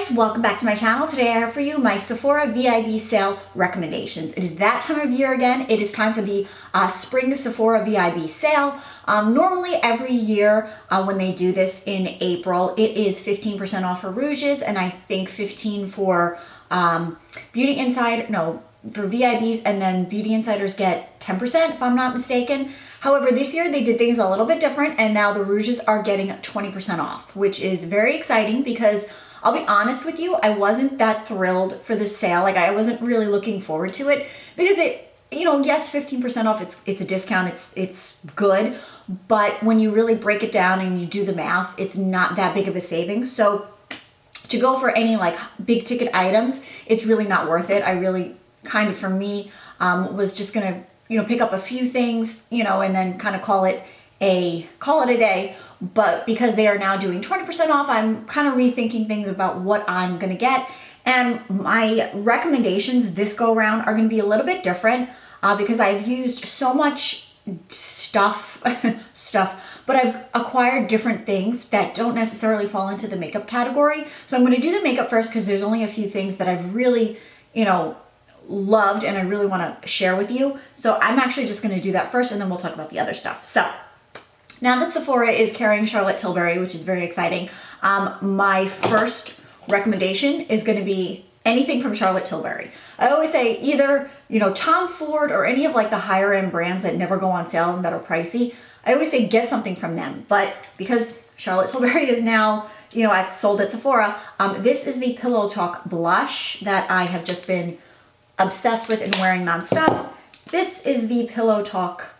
guys, welcome back to my channel. Today I have for you my Sephora VIB sale recommendations. It is that time of year again. It is time for the spring Sephora VIB sale. Normally every year when they do this in April, it is 15% off for ROUGES and I think 15 for Beauty Insider, no, for VIBs, and then Beauty Insiders get 10% if I'm not mistaken. However, this year they did things a little bit different and now the ROUGES are getting 20% off, which is very exciting because I'll be honest with you, I wasn't that thrilled for the sale. Like I wasn't really looking forward to it because it, you know, yes, 15% off, it's a discount, it's good, but when you really break it down and you do the math, it's not that big of a savings. So to go for any like big ticket items, it's really not worth it. I really kind of, for me, was just gonna, you know, pick up a few things, you know, and then kind of call it a day. But because they are now doing 20% off, I'm kind of rethinking things about what I'm gonna get. And my recommendations this go around are gonna be a little bit different because I've used so much stuff, but I've acquired different things that don't necessarily fall into the makeup category. So I'm gonna do the makeup first because there's only a few things that I've really, you know, loved and I really want to share with you. So I'm actually just going to do that first and then we'll talk about the other stuff. So now that Sephora is carrying Charlotte Tilbury, which is very exciting, my first recommendation is going to be anything from Charlotte Tilbury. I always say either, you know, Tom Ford or any of like the higher end brands that never go on sale and that are pricey. I always say get something from them. But because Charlotte Tilbury is now, you know, sold at Sephora, this is the Pillow Talk blush that I have just been obsessed with and wearing nonstop. This is the Pillow Talk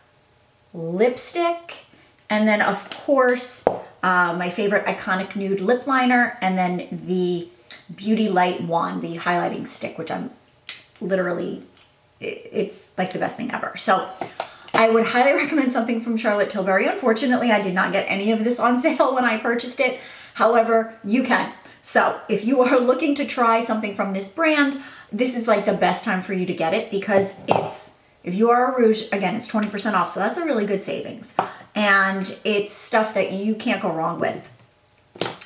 lipstick. And then of course, my favorite iconic nude lip liner, and then the Beauty Light Wand, the highlighting stick, which I'm literally, it's like the best thing ever. So I would highly recommend something from Charlotte Tilbury. Unfortunately, I did not get any of this on sale when I purchased it. However, you can. So if you are looking to try something from this brand, this is like the best time for you to get it because it's, if you are a Rouge, again, it's 20% off. So that's a really good savings. And it's stuff that you can't go wrong with.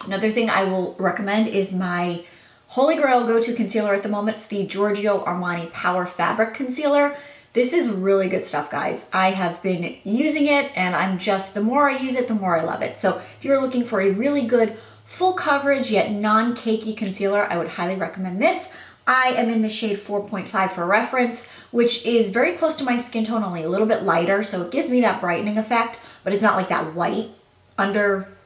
Another thing I will recommend is my Holy Grail go-to concealer at the moment. It's the Giorgio Armani Power Fabric Concealer. This is really good stuff, guys. I have been using it and I'm just, the more I use it, the more I love it. So if you're looking for a really good full coverage yet non-cakey concealer, I would highly recommend this. I am in the shade 4.5 for reference, which is very close to my skin tone, only a little bit lighter. So it gives me that brightening effect, but it's not like that white undercast,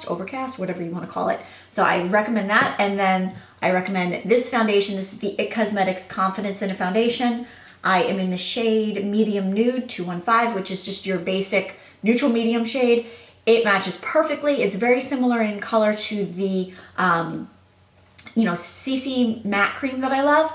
overcast, whatever you want to call it. So I recommend that. And then I recommend this foundation. This is the IT Cosmetics Confidence in a Foundation. I am in the shade Medium Nude 215, which is just your basic neutral medium shade. It matches perfectly. It's very similar in color to the, CC matte cream that I love.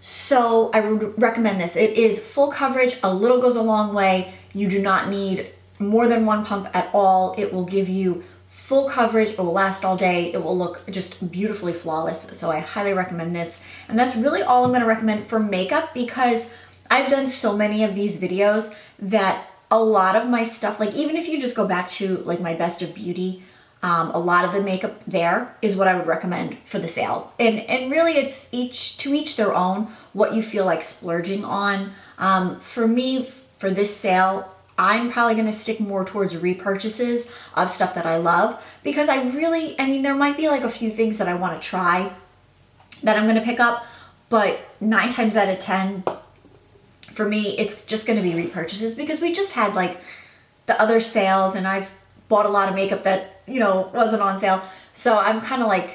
So I would recommend this. It is full coverage. A little goes a long way. You do not need more than one pump at all. It will give you full coverage. It will last all day. It will look just beautifully flawless. So I highly recommend this. And that's really all I'm going to recommend for makeup because I've done so many of these videos that a lot of my stuff, like even if you just go back to like my best of beauty, a lot of the makeup there is what I would recommend for the sale. And really it's to each their own, what you feel like splurging on. For me, for this sale, I'm probably going to stick more towards repurchases of stuff that I love because there might be like a few things that I want to try that I'm going to pick up, but 9 times out of 10, for me, it's just going to be repurchases because we just had like the other sales and I've bought a lot of makeup that, you know, wasn't on sale. So I'm kind of like,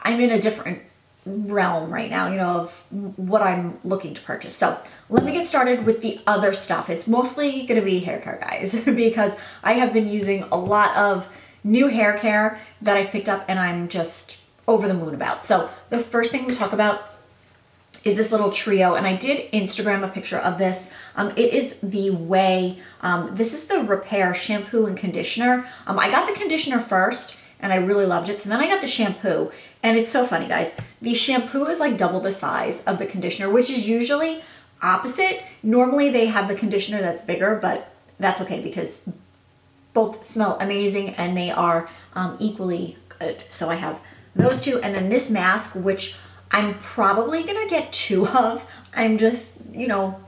I'm in a different realm right now, you know, of what I'm looking to purchase. So let me get started with the other stuff. It's mostly going to be hair care, guys, because I have been using a lot of new hair care that I've picked up and I'm just over the moon about. So the first thing we talk about is this little trio, and I did Instagram a picture of this. It is the this is the Repair shampoo and conditioner. I got the conditioner first and I really loved it. So then I got the shampoo and it's so funny, guys. The shampoo is like double the size of the conditioner, which is usually opposite. Normally they have the conditioner that's bigger, but that's okay because both smell amazing and they are equally good. So I have those two, and then this mask, which I'm probably gonna get 2 of. I'm just, you know,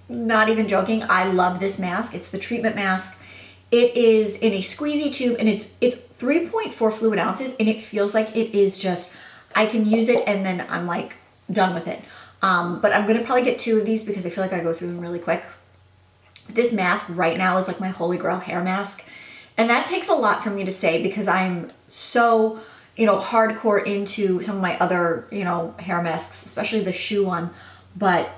not even joking. I love this mask. It's the treatment mask. It is in a squeezy tube, and it's 3.4 fluid ounces, and it feels like it is just, I can use it and then I'm like done with it. But I'm gonna probably get 2 of these because I feel like I go through them really quick. This mask right now is like my holy grail hair mask. And that takes a lot for me to say because I'm so, you know, hardcore into some of my other, you know, hair masks, especially the shoe one. But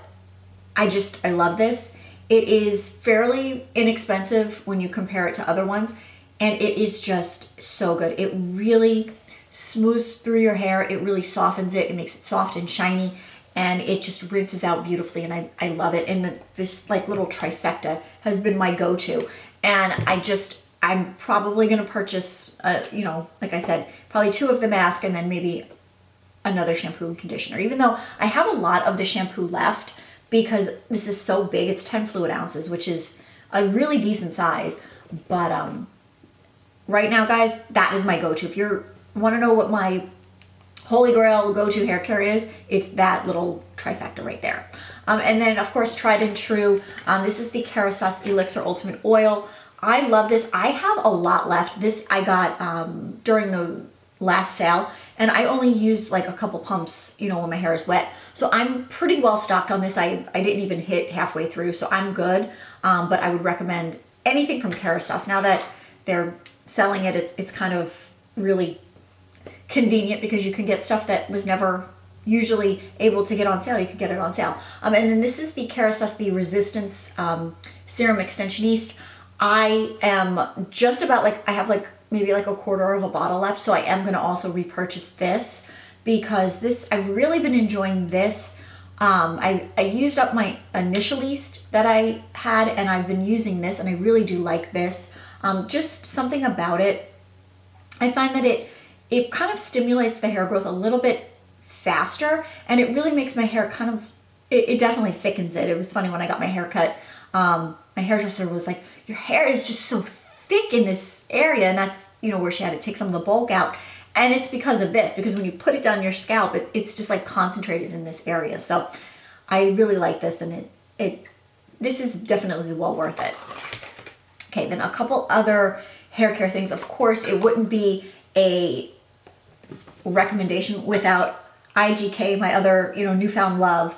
I love this. It is fairly inexpensive when you compare it to other ones. And it is just so good. It really smooths through your hair. It really softens it. It makes it soft and shiny. And it just rinses out beautifully. And I love it. And this like little trifecta has been my go-to. And I'm probably going to purchase, you know, like I said, probably 2 of the mask and then maybe another shampoo and conditioner. Even though I have a lot of the shampoo left because this is so big. It's 10 fluid ounces, which is a really decent size. But right now, guys, that is my go-to. If you want to know what my holy grail go-to hair care is, it's that little trifecta right there. And then, of course, tried and true. This is the Kerastase Elixir Ultimate Oil. I love this. I have a lot left. This I got during the last sale, and I only used like a couple pumps, you know, when my hair is wet. So I'm pretty well stocked on this. I didn't even hit halfway through, so I'm good. But I would recommend anything from Kerastase. Now that they're selling it, it's kind of really convenient because you can get stuff that was never usually able to get on sale. You could get it on sale. And then this is the Kerastase, the Resistance Serum Extensioniste. I am just about like, I have like maybe like a quarter of a bottle left. So I am going to also repurchase this because this, I've really been enjoying this. I used up my Initialiste that I had, and I've been using this, and I really do like this. Just something about it. I find that it kind of stimulates the hair growth a little bit faster, and it really makes my hair kind of, it definitely thickens it. It was funny when I got my hair cut, my hairdresser was like, your hair is just so thick in this area, and that's, you know, where she had to take some of the bulk out. And it's because of this, because when you put it down your scalp, it's just like concentrated in this area. So I really like this, and this is definitely well worth it. Okay, then a couple other hair care things. Of course, it wouldn't be a recommendation without IGK, my other, you know, newfound love.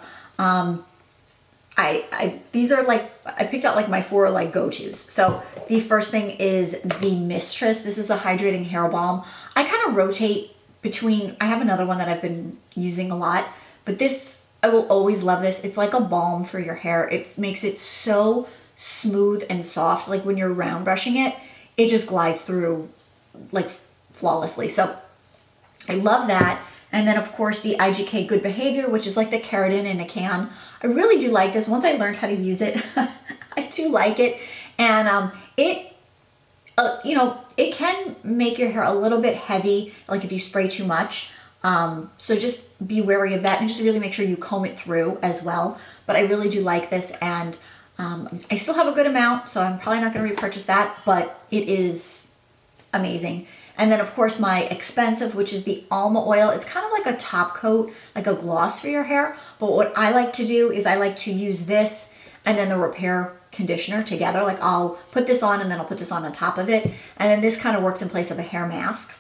These are like, I picked out like my 4 like go-tos. So the first thing is the Mistress. This is the hydrating hair balm. I kind of rotate between, I have another one that I've been using a lot, but this, I will always love this. It's like a balm for your hair. It makes it so smooth and soft. Like when you're round brushing it, it just glides through like flawlessly. So I love that. And then of course the IGK Good Behavior, which is like the keratin in a can. I really do like this. Once I learned how to use it, I do like it. And you know, it can make your hair a little bit heavy, like if you spray too much. So just be wary of that, and just really make sure you comb it through as well. But I really do like this, and I still have a good amount, so I'm probably not going to repurchase that, but it is amazing. And then of course my expensive, which is the almond oil. It's kind of like a top coat, like a gloss for your hair. But what I like to do is I like to use this and then the repair conditioner together. Like I'll put this on and then I'll put this on top of it. And then this kind of works in place of a hair mask.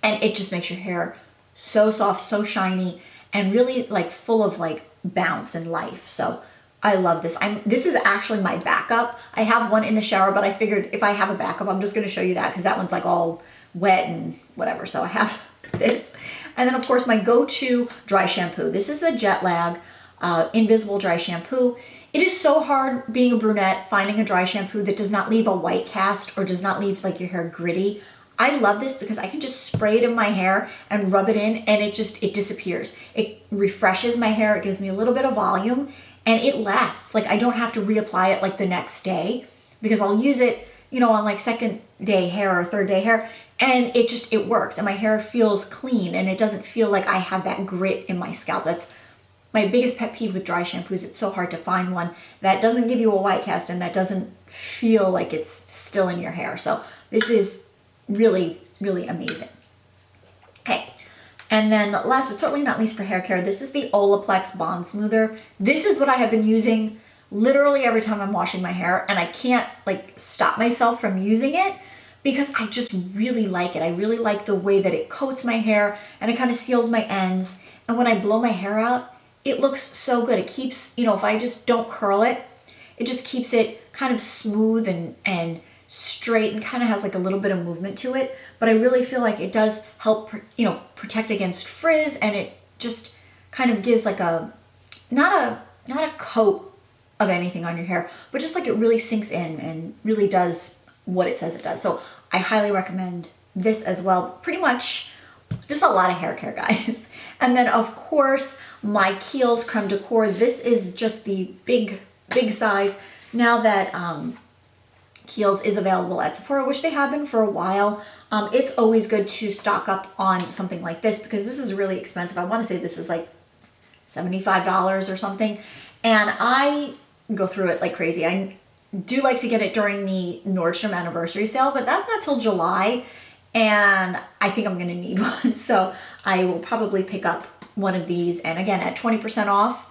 And it just makes your hair so soft, so shiny, and really like full of like bounce and life. So I love this. This is actually my backup. I have one in the shower, but I figured if I have a backup, I'm just going to show you that because that one's like all wet and whatever. So I have this. And then of course my go-to dry shampoo. This is the Jet Lag Invisible Dry Shampoo. It is so hard being a brunette, finding a dry shampoo that does not leave a white cast or does not leave like your hair gritty. I love this because I can just spray it in my hair and rub it in, and it disappears. It refreshes my hair. It gives me a little bit of volume, and it lasts. Like I don't have to reapply it like the next day because I'll use it, you know, on like second day hair or third day hair, and it works, and my hair feels clean, and it doesn't feel like I have that grit in my scalp. That's my biggest pet peeve with dry shampoos. It's so hard to find one that doesn't give you a white cast and that doesn't feel like it's still in your hair. So this is really, really amazing. Okay, And then last but certainly not least for hair care, this is the Olaplex Bond Smoother. This is what I have been using literally every time I'm washing my hair, and I can't like stop myself from using it because I just really like it. I really like the way that it coats my hair and it kind of seals my ends. And when I blow my hair out, it looks so good. It keeps, you know, if I just don't curl it, it just keeps it kind of smooth and straight and kind of has like a little bit of movement to it. But I really feel like it does help, you know, protect against frizz, and it just kind of gives like a, not a coat of anything on your hair, but just like it really sinks in and really does what it says it does. So I highly recommend this as well. Pretty much just a lot of hair care, guys. And then of course, my Kiehl's Creme de Corps. This is just the big size. Now that Kiehl's is available at Sephora, which they have been for a while, it's always good to stock up on something like this because this is really expensive. I want to say this is like $75 or something. And I go through it like crazy. I do like to get it during the Nordstrom anniversary sale, but that's not till July. And I think I'm going to need one. So I will probably pick up one of these. And again, at 20% off,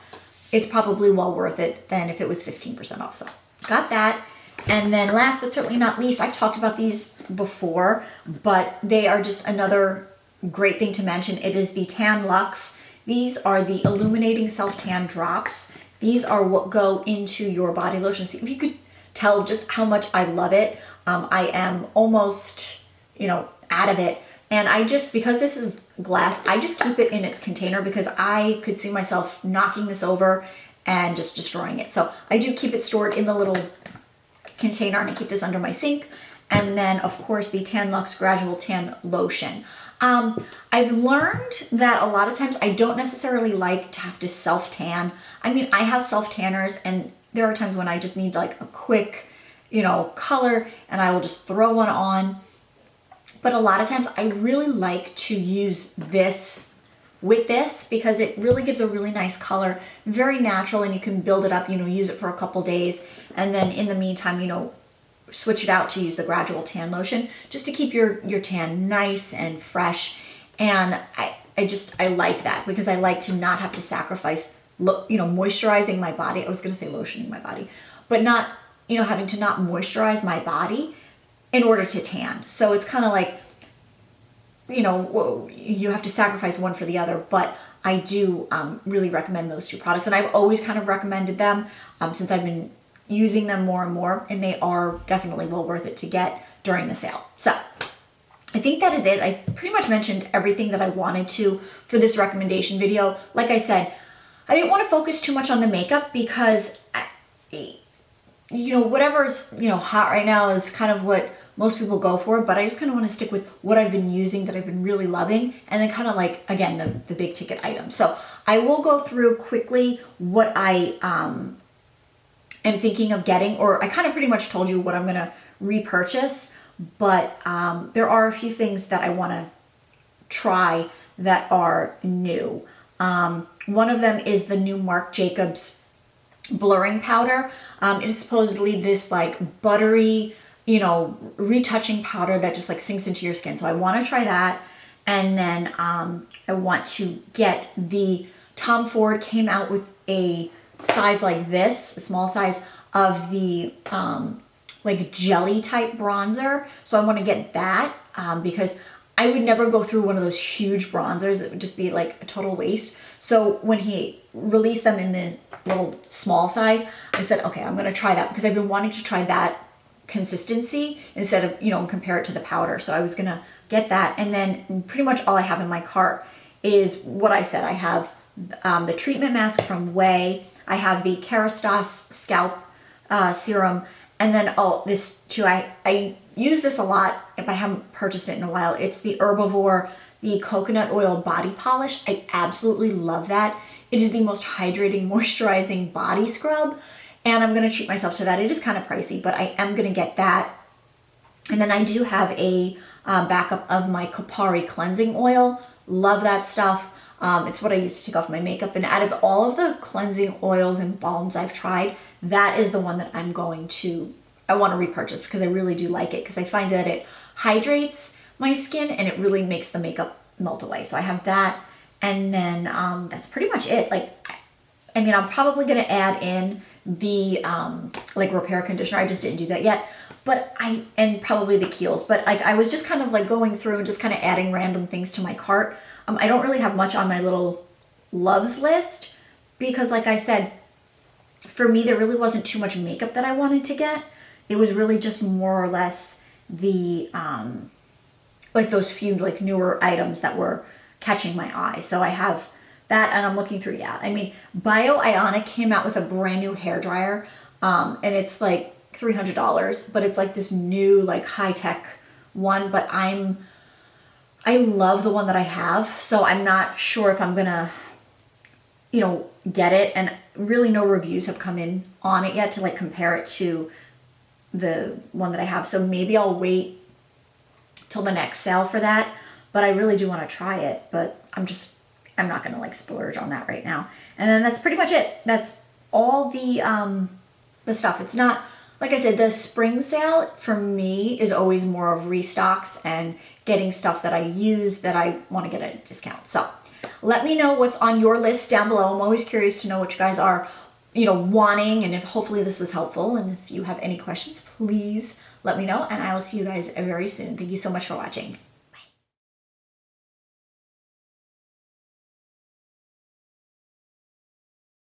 it's probably well worth it than if it was 15% off. So got that. And then last but certainly not least, I've talked about these before, but they are just another great thing to mention. It is the Tan Luxe. These are the illuminating self-tan drops. These are what go into your body lotion. See if you could tell just how much I love it. I am almost, you know, out of it. And I just, because this is glass, I just keep it in its container because I could see myself knocking this over and just destroying it. So I do keep it stored in the little container, and I keep this under my sink. And then of course the Tan Luxe Gradual Tan Lotion. I've learned that a lot of times I don't necessarily like to have to self-tan. I mean, I have self-tanners, and there are times when I just need like a quick, you know, color, and I will just throw one on. But a lot of times I really like to use this with this because it really gives a really nice color, very natural, and you can build it up, you know, use it for a couple days. And then in the meantime, you know, switch it out to use the Gradual Tan Lotion just to keep your tan nice and fresh. And I like that because I like to not have to sacrifice, you know, moisturizing my body. I was going to say lotioning my body, but not, you know, having to not moisturize my body in order to tan. So it's kind of like, you know, you have to sacrifice one for the other, but I do really recommend those two products. And I've always kind of recommended them since I've been using them more and more, and they are definitely well worth it to get during the sale. So I think that is it. I pretty much mentioned everything that I wanted to for this recommendation video. Like I said, I didn't want to focus too much on the makeup because, you know, whatever's, you know, hot right now is kind of what most people go for, but I just kind of want to stick with what I've been using that I've been really loving, and then kind of like, again, the big ticket items. So I will go through quickly what I am thinking of getting, or I kind of pretty much told you what I'm going to repurchase, but there are a few things that I want to try that are new. One of them is the new Marc Jacobs blurring powder. It is supposedly this like buttery, you know, retouching powder that just like sinks into your skin. So I want to try that. And then I want to get the Tom Ford came out with a size like this, a small size of the like jelly type bronzer. So I want to get that because I would never go through one of those huge bronzers. It would just be like a total waste. So when he released them in the little small size, I said, okay, I'm going to try that because I've been wanting to try that consistency instead of, you know, compare it to the powder. So I was going to get that. And then pretty much all I have in my cart is what I said. I have the treatment mask from Way. I have the Kerastase scalp serum. And then, oh, this too, I use this a lot, but I haven't purchased it in a while. It's the Herbivore, the coconut oil body polish. I absolutely love that. It is the most hydrating, moisturizing body scrub. And I'm going to treat myself to that. It is kind of pricey, but I am going to get that. And then I do have a backup of my Kopari cleansing oil. Love that stuff. It's what I use to take off my makeup. And out of all of the cleansing oils and balms I've tried, that is the one that I want to repurchase because I really do like it, because I find that it hydrates my skin and it really makes the makeup melt away. So I have that, and then that's pretty much it. Like, I mean, I'm probably gonna add in the like repair conditioner. I just didn't do that yet, but and probably the Kiehl's. But like, I was just kind of like going through and just kind of adding random things to my cart. I don't really have much on my little loves list because, like I said, for me, there really wasn't too much makeup that I wanted to get. It was really just more or less the, like those few like newer items that were catching my eye. So I have that, and I'm looking through, yeah. I mean, Bio Ionic came out with a brand new hair dryer, and it's like $300, but it's like this new like high-tech one, but I love the one that I have, so I'm not sure if I'm gonna, you know, get it, and really no reviews have come in on it yet to like compare it to the one that I have. So maybe I'll wait till the next sale for that, but I really do want to try it, but I'm not gonna like splurge on that right now. And then that's pretty much it. That's all the stuff. It's not, like I said, the spring sale for me is always more of restocks and getting stuff that I use that I want to get at a discount. So let me know what's on your list down below. I'm always curious to know what you guys are, you know, wanting, and if hopefully this was helpful. And if you have any questions, please let me know, and I will see you guys very soon. Thank you so much for watching.